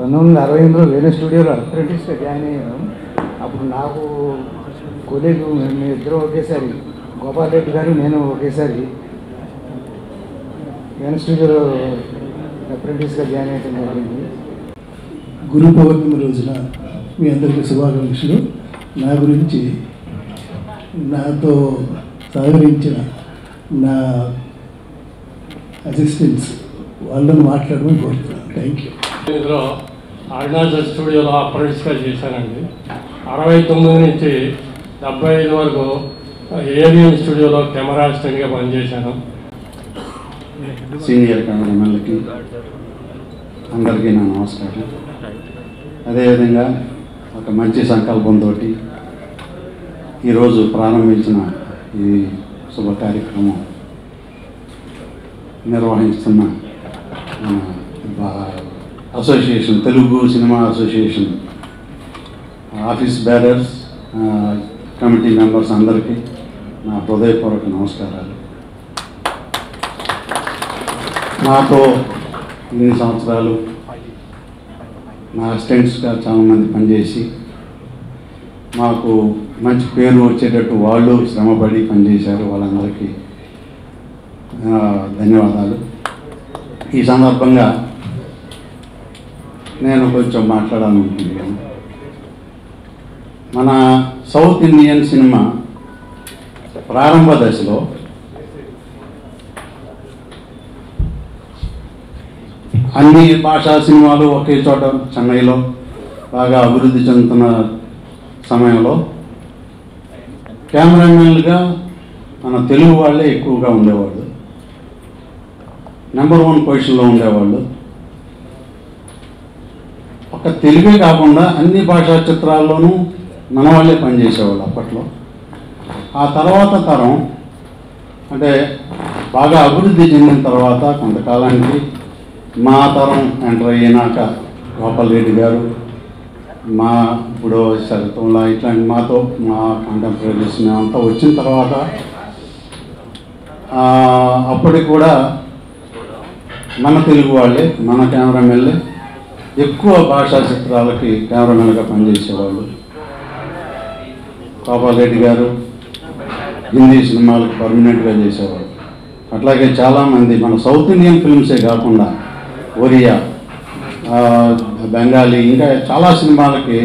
1968లో వేరే స్టూడియోలో అప్రెంటిస్గా జాయిన్ అయ్యాను. అప్పుడు నాకు కొలీగు మేము ఇద్దరం ఒకేసారి, గోపాల్ రెడ్డి గారు నేను ఒకేసారి వేరే స్టూడియోలో అప్రెంటిస్గా జాయిన్ అయ్యడం జరిగింది. గురు పౌర్ణమి రోజున మీ అందరికీ శుభాకాంక్షలు. నా గురించి నాతో సహకరించిన నా అసిస్టెంట్స్ వాళ్ళని మాట్లాడమని కోరుతున్నాను. Thank you. ఇందులో అరుణాచల్ స్టూడియోలో అప్రెంటిస్గా చేశానండి. 69 నుంచి 75 వరకు ఏవిఎం స్టూడియోలో కెమెరా అసిస్టెంట్గా పనిచేశాను. సీనియర్ కెమెరామెన్లకి అందరికీ నా నమస్కారం. అదేవిధంగా ఒక మంచి సంకల్పంతో ఈరోజు ప్రారంభించిన ఈ శుభ కార్యక్రమం నిర్వహిస్తున్న association, Telugu cinema association office bearers, committee members అందరికీ నా హృదయపూర్వక నమస్కారాలు. నాతో ఇన్ని సంవత్సరాలు నా అసిస్టెంట్స్గా చాలామంది పనిచేసి మాకు మంచి పేరు వచ్చేటట్టు వాళ్ళు శ్రమపడి పనిచేశారు. వాళ్ళందరికీ ధన్యవాదాలు. ఈ సందర్భంగా నేను కొంచెం మాట్లాడాలనుకుంటున్నాను. మన సౌత్ ఇండియన్ సినిమా ప్రారంభ దశలో అన్ని భాషా సినిమాలు ఒకే చోట చెన్నైలో బాగా అభివృద్ధి చెందుతున్న సమయంలో కెమెరామెన్లుగా మన తెలుగు వాళ్ళే ఎక్కువగా ఉండేవాళ్ళు, నెంబర్ 1 పొజిషన్లో ఉండేవాళ్ళు. ఒక తెలుగే కాకుండా అన్ని భాషా చిత్రాల్లోనూ మన వాళ్ళే పనిచేసేవాళ్ళు అప్పట్లో. ఆ తర్వాత తరం అంటే బాగా అభివృద్ధి చెందిన తర్వాత కొంతకాలానికి మా తరం ఎంటర్ అయినాక గోపాల్ రెడ్డి గారు, మా ఇప్పుడు శరతంలా ఇట్లాంటి మాతో మా కంటెంపరీస్ మేమంతా వచ్చిన తర్వాత అప్పటికి కూడా మన తెలుగు వాళ్ళే, మన కెమెరామెన్లే ఎక్కువ భాషా చిత్రాలకి కెమెరామెన్గా పనిచేసేవాళ్ళు. గోపాల్ రెడ్డి గారు హిందీ సినిమాలకు పర్మనెంట్గా చేసేవాళ్ళు. అట్లాగే చాలామంది మన సౌత్ ఇండియన్ ఫిల్మ్సే కాకుండా ఒరియా, బెంగాలీ, ఇంకా చాలా సినిమాలకి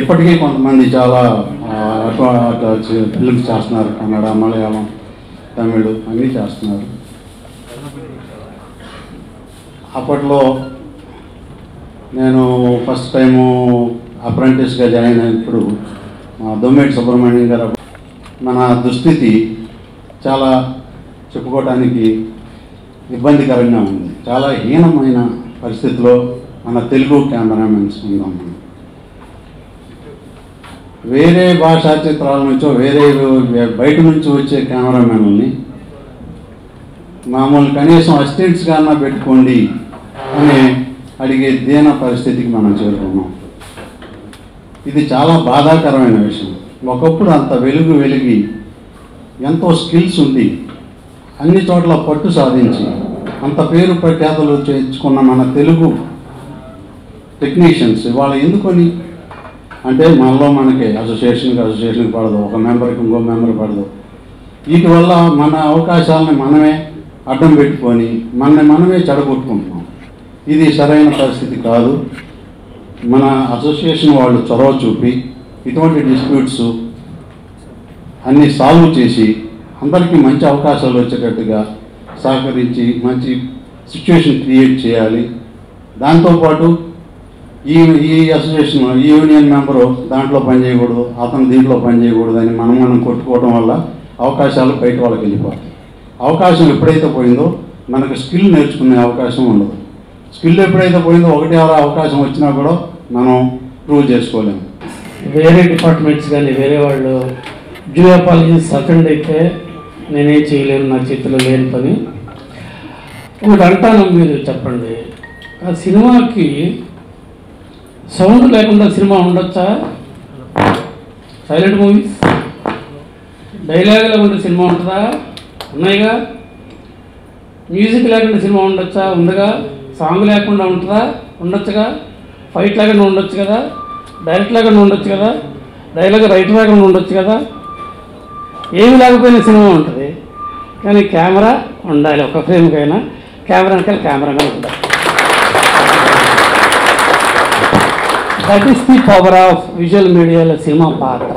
ఇప్పటికీ కొంతమంది చాలా అట్లా ఫిల్మ్స్ చేస్తున్నారు. కన్నడ, మలయాళం, తమిళ్ అన్నీ చేస్తున్నారు. అప్పట్లో నేను ఫస్ట్ టైము అప్రెంటిస్గా జాయిన్ అయినప్పుడు దొమ్మేటి సుబ్రహ్మణ్యం గారు, మన దుస్థితి చాలా చెప్పుకోవటానికి ఇబ్బందికరంగా ఉంది. చాలా హీనమైన పరిస్థితిలో మన తెలుగు కెమెరామెన్స్ ఉన్నాం. మనం వేరే భాషా చిత్రాల నుంచో వేరే బయట నుంచి వచ్చే కెమెరామెన్లని మామూలు కనీసం అసిస్టెంట్స్గా పెట్టుకోండి అని అడిగే దీన పరిస్థితికి మనం చేరుకున్నాం. ఇది చాలా బాధాకరమైన విషయం. ఒకప్పుడు అంత వెలిగి ఎంతో స్కిల్స్ ఉండి అన్ని చోట్ల పట్టు సాధించి అంత పేరు ప్రఖ్యాతలు చేర్చుకున్న మన తెలుగు టెక్నీషియన్స్ ఇవాళ ఎందుకొని అంటే మనకి అసోసియేషన్కి పడదు, ఒక మెంబర్కి ఇంకో మెంబర్ పడదు. వీటి వల్ల మన అవకాశాలని మనమే అడ్డం పెట్టుకొని మనమే చెడగొట్టుకుంటున్నాం. ఇది సరైన పరిస్థితి కాదు. మన అసోసియేషన్ వాళ్ళు చొరవ చూపి ఇటువంటి డిస్ప్యూట్స్ అన్నీ సాల్వ్ చేసి అందరికీ మంచి అవకాశాలు వచ్చేటట్టుగా సహకరించి మంచి సిచ్యువేషన్ క్రియేట్ చేయాలి. దాంతోపాటు ఈ అసోసియేషన్ ఈ యూనియన్ మెంబరు దాంట్లో పనిచేయకూడదు, అతను దీంట్లో పనిచేయకూడదు అని మనం కొట్టుకోవడం వల్ల అవకాశాలు బయట వాళ్ళకి వెళ్ళిపోతాయి. అవకాశం ఎప్పుడైతే పోయిందో మనకు స్కిల్ నేర్చుకునే అవకాశం ఉండదు. స్కిల్ ఎప్పుడైతే పోయిందో 1-6 అవకాశం వచ్చినా కూడా మనం ప్రూవ్ చేసుకోలేము. వేరే డిపార్ట్మెంట్స్ కానీ వేరే వాళ్ళు డ్యూ అపాలజీస్ అటెండ్ అయితే నేనేం చేయలేను, నా చేతిలో లేని పని. ఒకటి అంటాను, మీరు చెప్పండి, ఆ సినిమాకి సౌండ్ లేకుండా సినిమా ఉండొచ్చా? సైలెంట్ మూవీస్ డైలాగ్ లేకుండా సినిమా ఉంటుందా? ఉన్నాయిగా. మ్యూజిక్ లేకుండా సినిమా ఉండొచ్చా? ఉందిగా. సాంగ్ లేకుండా ఉంటుందా? ఉండొచ్చుగా. ఫైట్ లాగా ఉండొచ్చు కదా, డైరెక్ట్ లాగా ఉండొచ్చు కదా, డైలాగ్ రైట్ లాగా ఉండొచ్చు కదా, ఏమి లేకపోయినా సినిమా ఉంటుంది. కానీ కెమెరా ఉండాలి, ఒక ఫ్రేమ్కైనా కెమెరా వెనకాల కెమెరామెన్ ఉండాలి. That is the power of visual మీడియాలో సినిమా పాత్ర.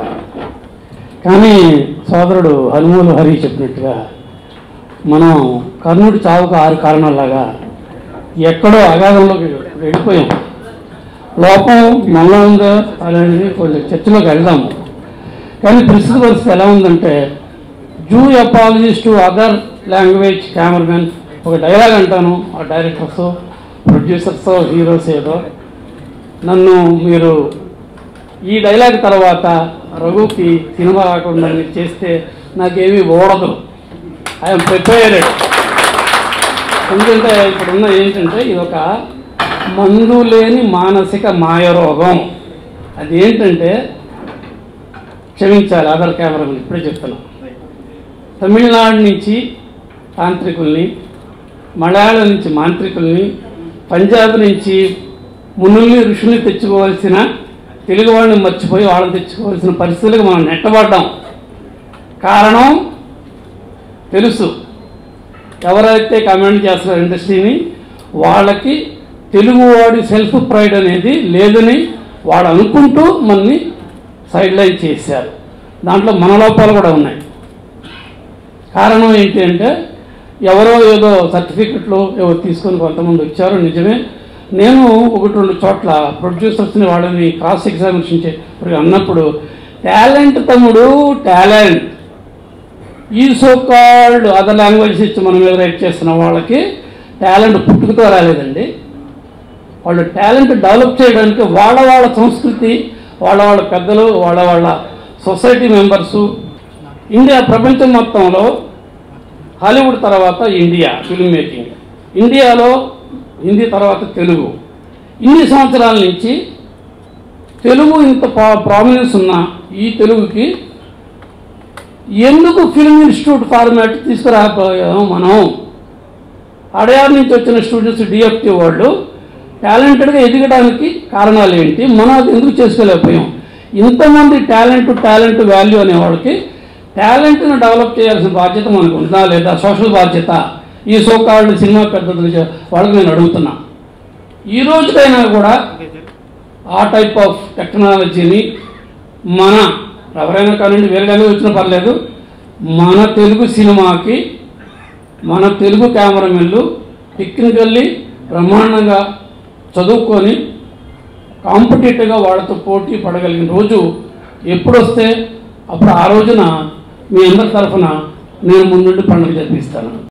కానీ సోదరుడు హనుమూలు హరి చెప్పినట్టుగా మనం కర్ణుడి చావుకు 6 కారణాలలాగా ఎక్కడో అగాధంలోకి వెళ్ళిపోయాం. లోపం మనలో ఉందో అనేది కొంచెం చర్చలోకి వెళ్దాము. కానీ ప్రస్తుత పరిస్థితి ఎలా ఉందంటే, due apologies to other language cameraman, ఒక డైలాగ్ అంటాను, ఆ డైరెక్టర్స్ ప్రొడ్యూసర్స్ హీరోస్ ఏదో నన్ను మీరు ఈ డైలాగ్ తర్వాత రఘుకి సినిమా రాకుండా మీరు చేస్తే నాకేమీ ఓడదు, ఐఎమ్ ప్రిపేర్డ్. ఎందుకంటే ఇప్పుడున్న ఏంటంటే ఇది ఒక మందు లేని మానసిక మాయరోగం. అది ఏంటంటే, క్షమించాలి అదర్ కెమెరామెన్, ఇప్పుడే చెప్తున్నాను, తమిళనాడు నుంచి తాంత్రికుల్ని, మలయాళం నుంచి మాంత్రికుల్ని, పంజాబ్ నుంచి మునుల్ని ఋషుల్ని తెచ్చుకోవాల్సిన తెలుగు వాళ్ళని మర్చిపోయి వాళ్ళని తెచ్చుకోవాల్సిన పరిస్థితులకు మనం నెట్టబడ్డాం. కారణం తెలుసు, ఎవరైతే కమెంట్ చేస్తారో ఇండస్ట్రీని వాళ్ళకి తెలుగువాడి సెల్ఫ్ ప్రైడ్ అనేది లేదని వాడు అనుకుంటూ మనని సైడ్ లైన్ చేశారు. దాంట్లో మన లోపాలు కూడా ఉన్నాయి. కారణం ఏంటి అంటే, ఎవరో ఏదో సర్టిఫికెట్లు ఏవో తీసుకొని కొంతమంది వచ్చారు, నిజమే. నేను 1-2 చోట్ల ప్రొడ్యూసర్స్ని వాళ్ళని క్రాస్ ఎగ్జామినేషన్ అన్నప్పుడు, టాలెంట్ తమ్ముడు టాలెంట్, ఈ సో కాల్డ్ అదర్ లాంగ్వేజెస్ ఇచ్చి మనం మీద రైట్ చేస్తున్న వాళ్ళకి టాలెంట్ పుట్టుకతో రాలేదండి. వాళ్ళు టాలెంట్ డెవలప్ చేయడానికి వాళ్ళ సంస్కృతి, వాళ్ళ పెద్దలు, వాళ్ళ సొసైటీ మెంబర్సు, ఇండియా ప్రపంచం మొత్తంలో హాలీవుడ్ తర్వాత ఇండియా ఫిల్మ్ మేకింగ్, ఇండియాలో హిందీ తర్వాత తెలుగు. ఇన్ని సంవత్సరాల నుంచి తెలుగు ఇంత ప్రామినెన్స్ ఉన్న ఈ తెలుగుకి ఎందుకు ఫిల్మ్ ఇన్స్టిట్యూట్ ఫార్మాట్ తీసుకురాకపోయాము మనం? అడయార్ నుంచి వచ్చిన స్టూడెంట్స్ డిఎఫ్టీ వాళ్ళు టాలెంటెడ్గా ఎదగడానికి కారణాలు ఏంటి, మనం అది ఎందుకు చేసుకోలేకపోయాం? ఇంతమంది టాలెంట్ వాల్యూ అనే వాళ్ళకి టాలెంట్ను డెవలప్ చేయాల్సిన బాధ్యత మనకు ఉందా లేదా? సోషల్ బాధ్యత ఈ సో కాల్డ్ సినిమా పెద్దలు వాళ్ళకి నేను అడుగుతున్నా. ఈ రోజుకైనా కూడా ఆ టైప్ ఆఫ్ టెక్నాలజీని మన ఎవరైనా కానివ్వండి, వేరేగానే వచ్చినా పర్లేదు, మన తెలుగు సినిమాకి మన తెలుగు కెమెరామెన్లు టెక్నికల్లీ బ్రహ్మాండంగా చదువుకొని కాంపిటేటివ్గా వాళ్ళతో పోటీ పడగలిగిన రోజు ఎప్పుడొస్తే అప్పుడు ఆ రోజున మీ అందరి తరఫున నేను ముందుండి పండుగ జరిపిస్తాను.